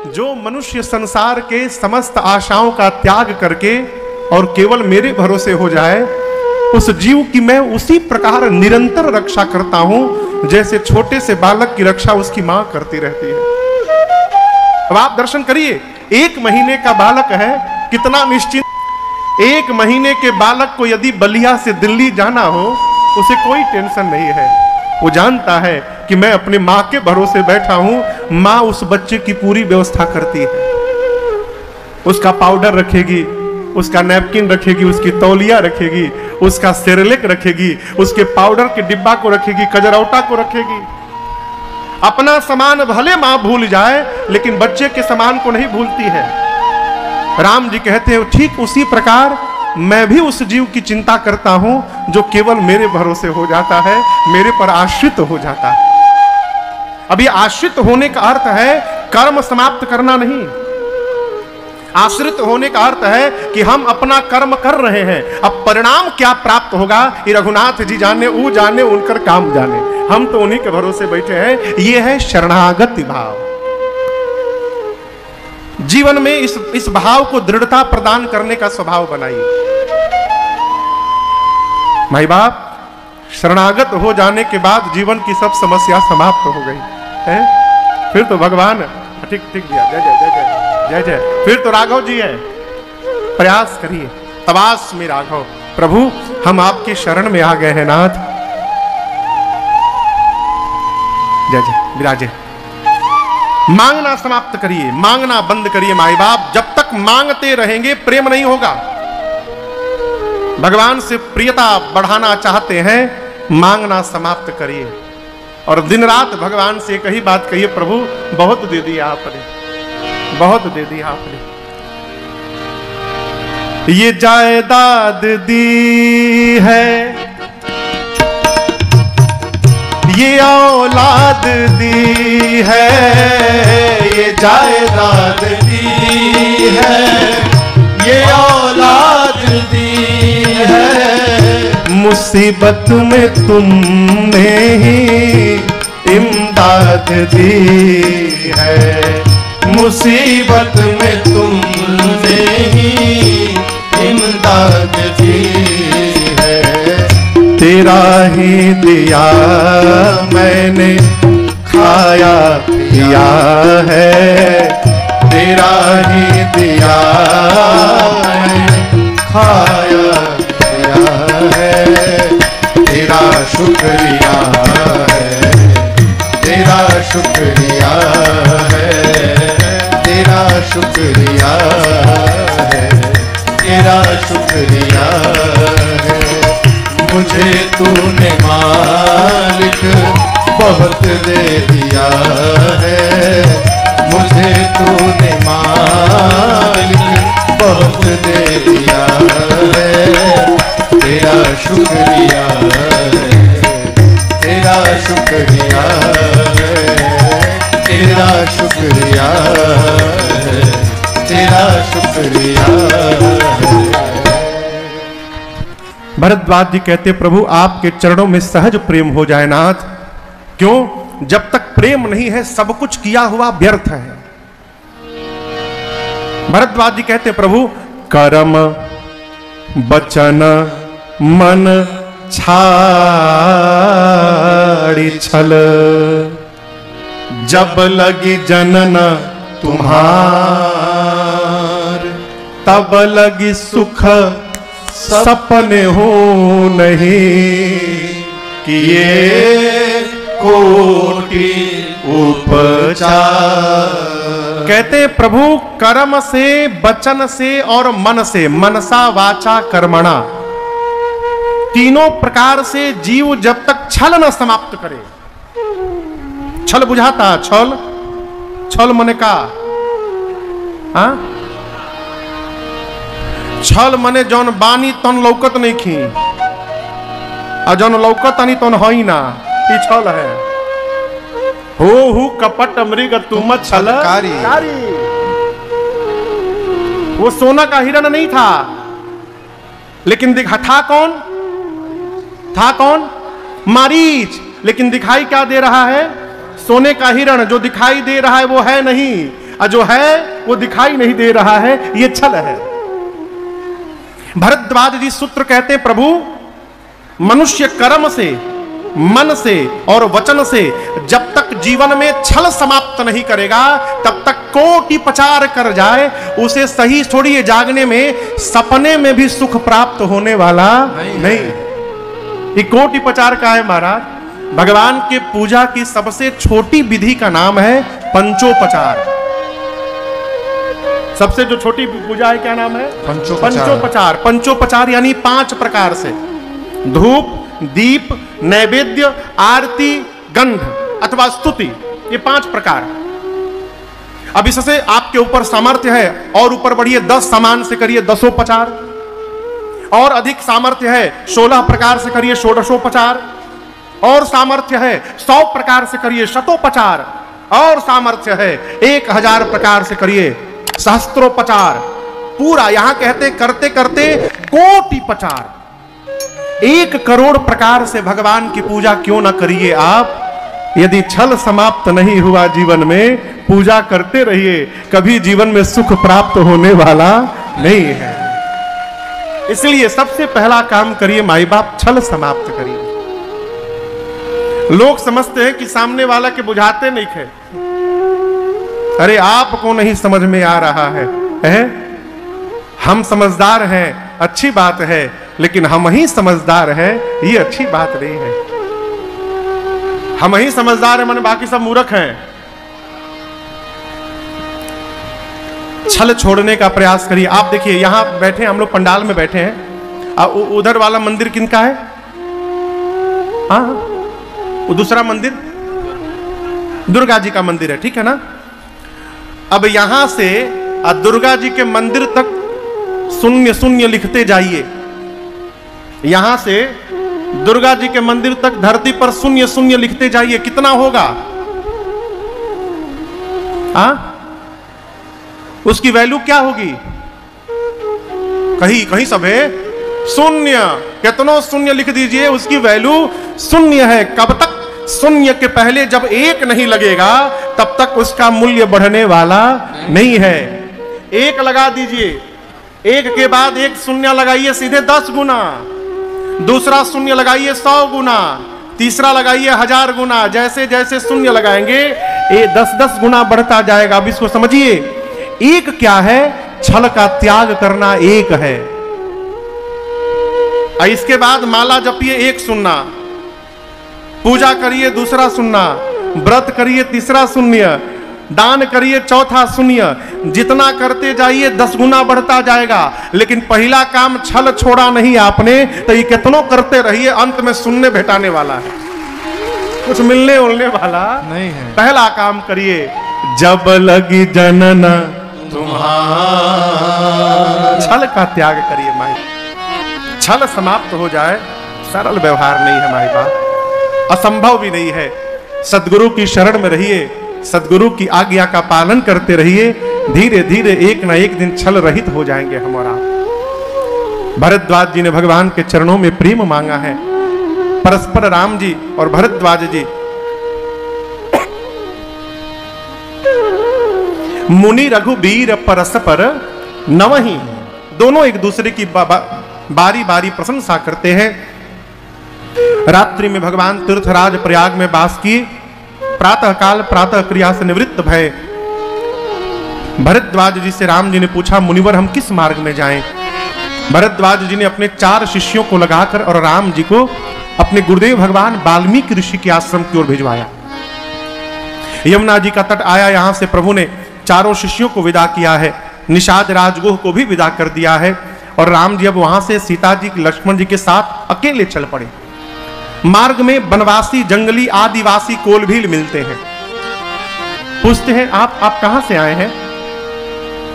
जो मनुष्य संसार के समस्त आशाओं का त्याग करके और केवल मेरे भरोसे हो जाए, उस जीव की मैं उसी प्रकार निरंतर रक्षा करता हूं जैसे छोटे से बालक की रक्षा उसकी मां करती रहती है। अब आप दर्शन करिए, 1 महीने का बालक है, कितना निश्चिंत। 1 महीने के बालक को यदि बलिया से दिल्ली जाना हो, उसे कोई टेंशन नहीं है। वो जानता है कि मैं अपनी मां के भरोसे बैठा हूं, मां उस बच्चे की पूरी व्यवस्था करती है। उसका पाउडर रखेगी, उसका नैपकिन रखेगी, उसकी तौलिया रखेगी, उसका सेरेलेक रखेगी, उसके पाउडर के डिब्बा को रखेगी, कजरौटा को रखेगी। अपना सामान भले मां भूल जाए, लेकिन बच्चे के सामान को नहीं भूलती है। राम जी कहते हैं ठीक उसी प्रकार मैं भी उस जीव की चिंता करता हूं जो केवल मेरे भरोसे हो जाता है, मेरे पर आश्रित हो जाता है। अभी आश्रित होने का अर्थ है कर्म समाप्त करना नहीं। आश्रित होने का अर्थ है कि हम अपना कर्म कर रहे हैं, अब परिणाम क्या प्राप्त होगा ये रघुनाथ जी जाने, वो जाने, उनकर काम जाने। हम तो उन्हीं के भरोसे बैठे हैं। ये है शरणागति भाव। जीवन में इस भाव को दृढ़ता प्रदान करने का स्वभाव बनाइए। भाई बाप, शरणागत हो जाने के बाद जीवन की सब समस्या समाप्त हो गई है। फिर तो भगवान ठीक दिया, जय जय जय जय जय जय। फिर तो राघव जी है। प्रयास करिए, तवास में राघव, प्रभु हम आपकी शरण में आ गए हैं नाथ। जय जय विराजे। मांगना समाप्त करिए, मांगना बंद करिए। माई बाप जब तक मांगते रहेंगे प्रेम नहीं होगा। भगवान से प्रियता बढ़ाना चाहते हैं, मांगना समाप्त करिए और दिन रात भगवान से एक ही बात कहिए, प्रभु बहुत दे दिया आपने, बहुत दे दिया आपने। ये जायदाद दी है, ये औलाद दी है, ये जायदाद दी है, ये औलाद दी है। मुसीबत में तुमने ही इमदाद दी है, मुसीबत में तुमने ही इमदाद दी है। तेरा ही दिया मैंने खाया पिया है, तेरा ही दिया मैंने खाया पिया है। तेरा शुक्रिया है, तेरा शुक्रिया है, तेरा शुक्रिया है, तेरा शुक्रिया है। मुझे तूने मालिक बहुत दे दिया है, मुझे तूने मालिक बहुत दे दिया है। तेरा शुक्रिया है, तेरा शुक्रिया है, तेरा शुक्रिया है, तेरा शुक्रिया है। भरद्वाज जी कहते प्रभु आपके चरणों में सहज प्रेम हो जाए नाथ। क्यों? जब तक प्रेम नहीं है सब कुछ किया हुआ व्यर्थ है। भरद्वाज जी कहते प्रभु कर्म वचन मन छाड़ी छल, जब लगी जनन तुम्हार, तब लगी सुख सपने हो नहीं, किए कोटि उपचार। कहते प्रभु कर्म से, वचन से और मन से, मनसा वाचा कर्मणा, तीनों प्रकार से जीव जब तक छल न समाप्त करे। छल बुझाता, छल छल मने का, हाँ छल मने जौन बानी तन लौकत नहीं खी, और जौन लौकत नहीं तन हई ना, ई छल है। हो कपट मृग तुम छलकारी। वो सोना का हिरण नहीं था, लेकिन था कौन? था कौन? मारीच। लेकिन दिखाई क्या दे रहा है? सोने का हिरण। जो दिखाई दे रहा है वो है नहीं। और जो है वो दिखाई नहीं दे रहा है, ये छल है। भरद्वाज जी सूत्र कहते हैं, प्रभु मनुष्य कर्म से, मन से और वचन से जब तक जीवन में छल समाप्त नहीं करेगा तब तक कोटि प्रचार कर जाए उसे सही छोड़िए, जागने में सपने में भी सुख प्राप्त होने वाला नहीं। ये कोटि प्रचार का है महाराज। भगवान के पूजा की सबसे छोटी विधि का नाम है पंचोपचार। सबसे जो छोटी पूजा है क्या नाम है? पंचोपचार। पंचोपचार यानी 5 प्रकार से, धूप, दीप, नैवेद्य, आरती, गंध अथवा स्तुति, ये 5 प्रकार। अब इससे आपके ऊपर सामर्थ्य है और ऊपर बढ़िए 10 सामान से करिए 10उपचार, और अधिक सामर्थ्य है 16 प्रकार से करिए 16उपचार, और सामर्थ्य है 100 प्रकार से करिए शतोपचार, और सामर्थ्य है 1000 प्रकार से करिए सहस्त्रोपचार। पूरा यहां कहते करते करते कोटि प्रचार, 1 करोड़ प्रकार से भगवान की पूजा क्यों ना करिए आप। यदि छल समाप्त नहीं हुआ जीवन में, पूजा करते रहिए, कभी जीवन में सुख प्राप्त होने वाला नहीं है। इसलिए सबसे पहला काम करिए माई बाप, छल समाप्त करिए। लोग समझते हैं कि सामने वाला के बुझाते नहीं थे। अरे आपको नहीं समझ में आ रहा है? हम समझदार हैं, अच्छी बात है, लेकिन हम ही समझदार हैं, ये अच्छी बात नहीं है। हम ही समझदार हैं माने बाकी सब मूर्ख हैं। छल छोड़ने का प्रयास करिए। आप देखिए यहां बैठे हम लोग पंडाल में बैठे हैं, उधर वाला मंदिर किनका है? हाँ, वो दूसरा मंदिर दुर्गा जी का मंदिर है, ठीक है ना। अब यहां से दुर्गा जी के मंदिर तक 0 0 लिखते जाइए। यहां से दुर्गा जी के मंदिर तक धरती पर 0 0 लिखते जाइए, कितना होगा? उसकी वैल्यू क्या होगी? कहीं कहीं सब है 0, कितनों 0 लिख दीजिए, उसकी वैल्यू 0 है। कब तक? 0 के पहले जब 1 नहीं लगेगा तब तक उसका मूल्य बढ़ने वाला नहीं है। 1 लगा दीजिए, 1 के बाद 1 0 लगाइए सीधे 10 गुना, दूसरा 0 लगाइए 100 गुना, तीसरा लगाइए 1000 गुना। जैसे जैसे 0 लगाएंगे ये 10-10 गुना बढ़ता जाएगा। अब इसको समझिए, 1 क्या है? छल का त्याग करना 1 है। इसके बाद माला जपिए 1 0, पूजा करिए 2 0, व्रत करिए 3 0, दान करिए 4 0। जितना करते जाइए 10 गुना बढ़ता जाएगा। लेकिन पहला काम छल छोड़ा नहीं आपने तो ये कितनों करते रहिए, अंत में शून्य भेटाने वाला है, कुछ मिलने उलने वाला नहीं है। पहला काम करिए, जब लगी जनना तुम्हारा, छल का त्याग करिए माई। छल समाप्त हो जाए, सरल व्यवहार नहीं है माई बाप, असंभव भी नहीं है। सदगुरु की शरण में रहिए, सदगुरु की आज्ञा का पालन करते रहिए, धीरे धीरे एक ना एक दिन छल रहित हो जाएंगे हम और आप। भरद्वाज जी ने भगवान के चरणों में प्रेम मांगा है। परस्पर राम जी और भरद्वाज जी मुनि रघुबीर परस्पर नवहि, दोनों एक दूसरे की बारी बारी प्रशंसा करते हैं। रात्रि में भगवान तीर्थराज प्रयाग में वास किए। प्रातः काल प्रातः क्रिया से निवृत्त भय। भरद्वाज जी से राम जी ने पूछा, मुनिवर हम किस मार्ग में जाएं? भरद्वाज जी ने अपने 4 शिष्यों को लगाकर और राम जी को अपने गुरुदेव भगवान वाल्मीकि ऋषि के आश्रम की ओर भिजवाया। यमुना जी का तट आया, यहां से प्रभु ने 4 शिष्यों को विदा किया है, निषाद राजगुह को भी विदा कर दिया है। और राम जी अब वहां से सीता जी लक्ष्मण जी के साथ अकेले चल पड़े। मार्ग में वनवासी, जंगली, आदिवासी कोलभील मिलते हैं। पूछते हैं आप कहां से आए हैं,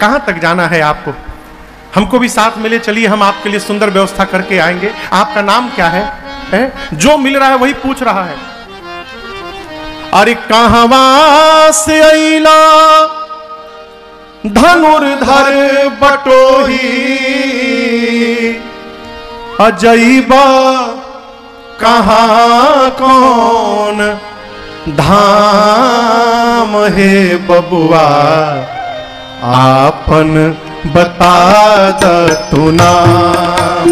कहां तक जाना है आपको? हमको भी साथ मिले, चलिए हम आपके लिए सुंदर व्यवस्था करके आएंगे। आपका नाम क्या है? जो मिल रहा है वही पूछ रहा है। अरे कहवा से अइला धनुर्धर बटोही, अजैबा कहाँ कौन धाम हे बबुआ आपन बता द तू नाम,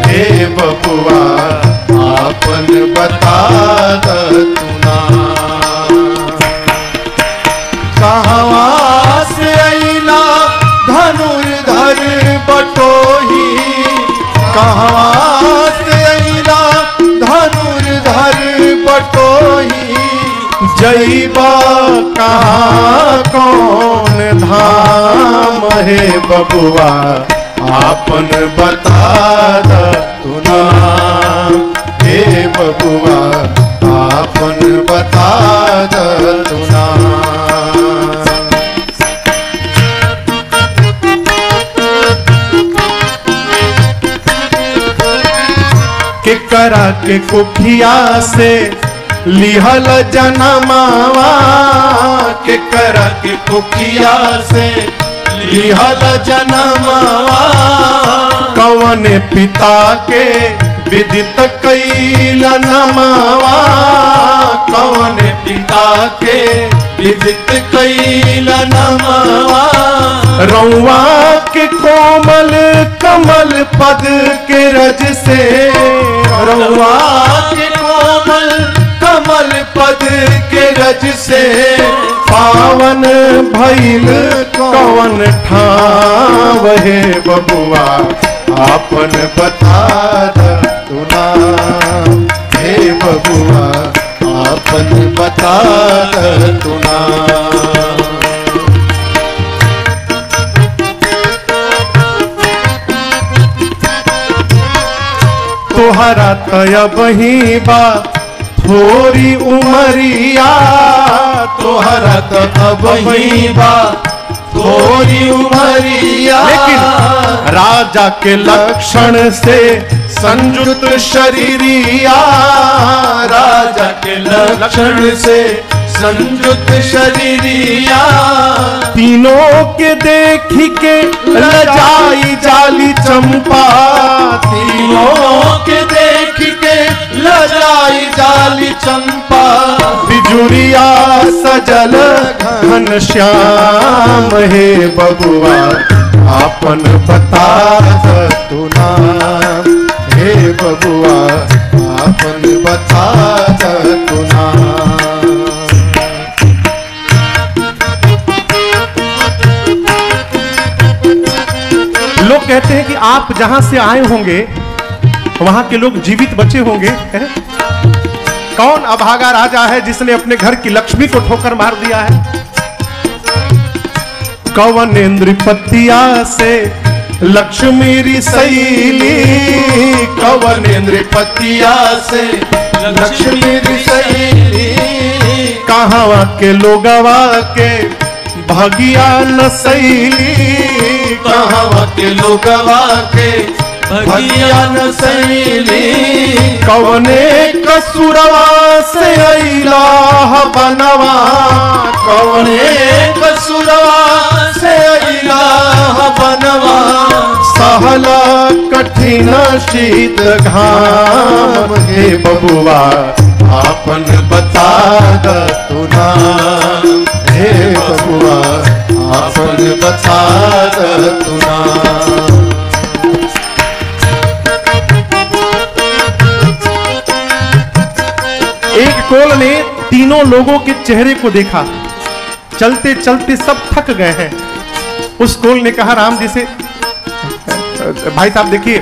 हे बबुआ आपन बता द तू नाम। कहवा से अइला धनुर्धर बटोही, कहवा से अइला धनुर्धर बटोही, जइबा कहाँ कौन धाम हे बबुआ आपन बता द तू नाम, हे बबुआ आपन बता द तू नाम। के करा के कुखिया से लिहल जनमावा, के करा के कुखिया से लिहल जनमावा, कवन पिता के विदित कैल नमावा, कवन पिता के विदित कैल नमावा। रौआ के कोमल कमल पद के रज से, रौआ के कोमल कमल पद के रज से, पावन भइल कवन ठाव हे बबुआ आपन बता द तू नाम, हे बबुआ आपन बता द तू नाम। तोहरा तय बही बा थोरी उमरिया, तोहरा तय बही बा थोरी उमरिया, लेकिन राजा के लक्षण से संयुक्त शरीरिया, राजा के लक्षण से संयुक्त शरीरिया, तीनों के देख के लजाई जाली चंपा, तीनों के देख के लजाई जाली चंपा, बिजुरिया सजल घन श्याम हे बबुआ आपन बता द तू नाम, हे बबुआ आपन बता द तू नाम। लोग कहते हैं कि आप जहां से आए होंगे वहां के लोग जीवित बचे होंगे। कौन अभागा राजा है जिसने अपने घर की लक्ष्मी को ठोकर मार दिया है? कौन इंद्रपतिया से लक्ष्मी रिसैली, कौन इंद्रपतिया से लक्ष्मी रिसैली, कहां के लोगवा के भगिया नसैली, कहां के लोगवा के भगिया नसैली, कौने कसुरवा से अइला बनवा, कौने कसुरवा से अइला बनवा, सहला कठिन शीत घाम हे बबुआ आपन बता द तू नाम, हे बबुआ आपन बता द तू नाम। एक कोल ने तीनों लोगों के चेहरे को देखा, चलते चलते सब थक गए हैं। उस कोल ने कहा राम जी से, भाई साहब देखिए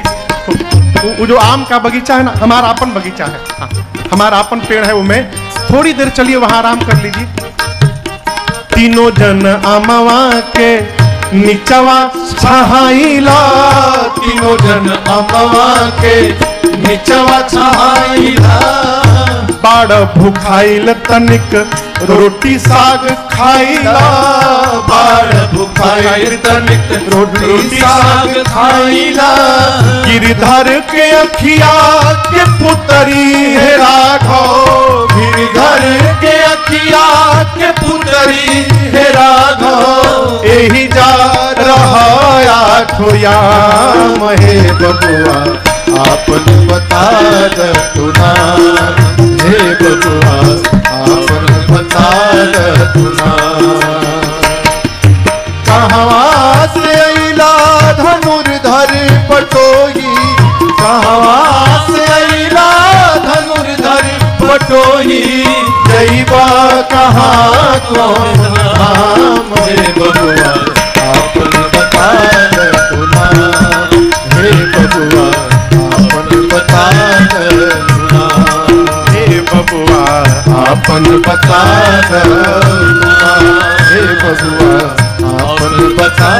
वो जो आम का बगीचा है ना, हमारा अपन बगीचा है, हाँ, हमारा अपन पेड़ है, वो मैं थोड़ी देर चलिए वहां आराम कर लीजिए। तीनों जन आमवा के निचवा छहाइला, तीनों जन आमवा के निचवा छहाइला, बाड़ भूखाइल तनिक रोटी साग खाइला, बाड़ भूखाइल तनिक रोटी साग खाइला, गिरधर के अखिया के पुतरी है राघव, गिरधर के अखिया के पुतरी है राघव, यही जा रहा आठों याम हे बबुआ आपन बता द तुना, हे बबुआ आपन बता द तुना। कहाँ से अइला धनुर्धर पटोही, कहाँ से अइला धनुर्धर पटोही, जइबा कहाँ कौन धाम, हे बबुआ आपन बता द तुना, हे बबुआ आपन बता द तुना, हे बबुआ आपन बता द तुना, हे बबुआ आपन बता